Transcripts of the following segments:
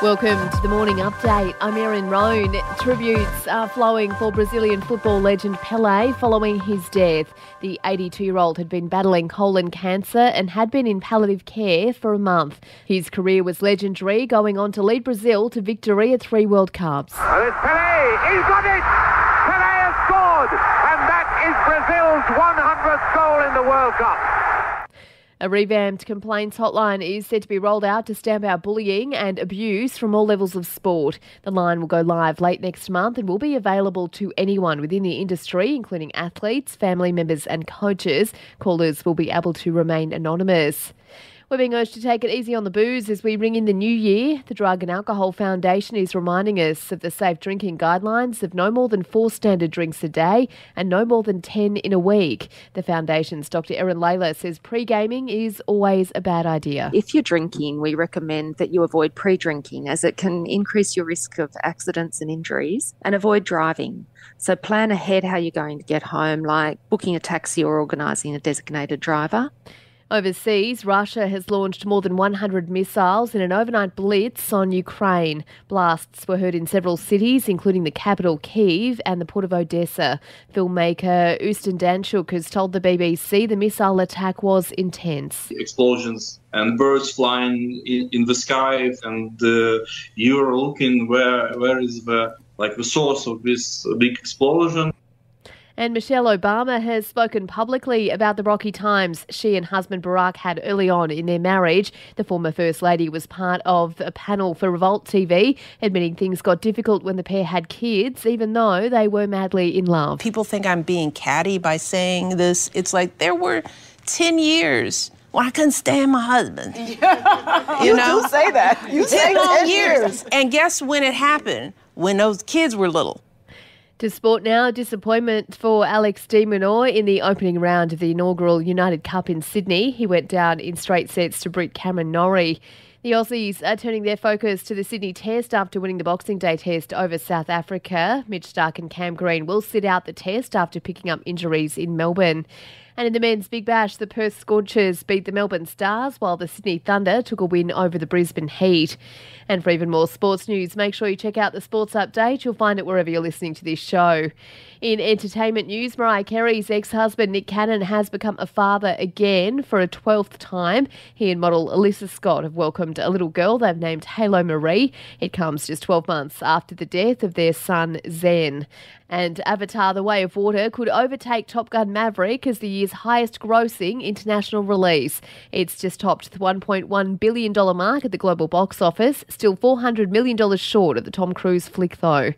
Welcome to the Morning Update. I'm Erin Roan. Tributes are flowing for Brazilian football legend Pele following his death. The 82-year-old had been battling colon cancer and had been in palliative care for a month. His career was legendary, going on to lead Brazil to victory at 3 World Cups. Well, it's Pele. He's got it. Pele has scored. And that is Brazil's 100th goal in the World Cup. A revamped complaints hotline is set to be rolled out to stamp out bullying and abuse from all levels of sport. The line will go live late next month and will be available to anyone within the industry, including athletes, family members and coaches. Callers will be able to remain anonymous. We're being urged to take it easy on the booze as we ring in the new year. The Drug and Alcohol Foundation is reminding us of the safe drinking guidelines of no more than 4 standard drinks a day and no more than 10 in a week. The foundation's Dr. Erin Layla says pre-gaming is always a bad idea. If you're drinking, we recommend that you avoid pre-drinking as it can increase your risk of accidents and injuries, and avoid driving. So plan ahead how you're going to get home, like booking a taxi or organising a designated driver. Overseas, Russia has launched more than 100 missiles in an overnight blitz on Ukraine. Blasts were heard in several cities, including the capital, Kyiv, and the port of Odessa. Filmmaker Ustin Danchuk has told the BBC the missile attack was intense. Explosions and birds flying in the sky, and you're looking where is the source of this big explosion. And Michelle Obama has spoken publicly about the rocky times she and husband Barack had early on in their marriage. The former First Lady was part of a panel for Revolt TV, admitting things got difficult when the pair had kids, even though they were madly in love. People think I'm being catty by saying this. It's like there were 10 years when I couldn't stand my husband. You know? Do say that. You 10 long years. And guess when it happened? When those kids were little. To sport now, disappointment for Alex de Minaur in the opening round of the inaugural United Cup in Sydney. He went down in straight sets to Brit Cameron Norrie. The Aussies are turning their focus to the Sydney Test after winning the Boxing Day Test over South Africa. Mitch Starc and Cam Green will sit out the Test after picking up injuries in Melbourne. And in the men's Big Bash, the Perth Scorchers beat the Melbourne Stars while the Sydney Thunder took a win over the Brisbane Heat. And for even more sports news, make sure you check out the Sports Update. You'll find it wherever you're listening to this show. In entertainment news, Mariah Carey's ex-husband Nick Cannon has become a father again for a 12th time. He and model Alyssa Scott have welcomed a little girl they've named Halo Marie. It comes just 12 months after the death of their son Zen. And Avatar: The Way of Water could overtake Top Gun: Maverick as the year's highest grossing international release. It's just topped the $1.1 billion mark at the global box office, still $400 million short of the Tom Cruise flick though.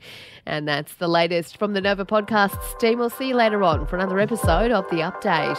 And that's the latest from the Nova Podcasts team. We'll see you later on for another episode of The Update.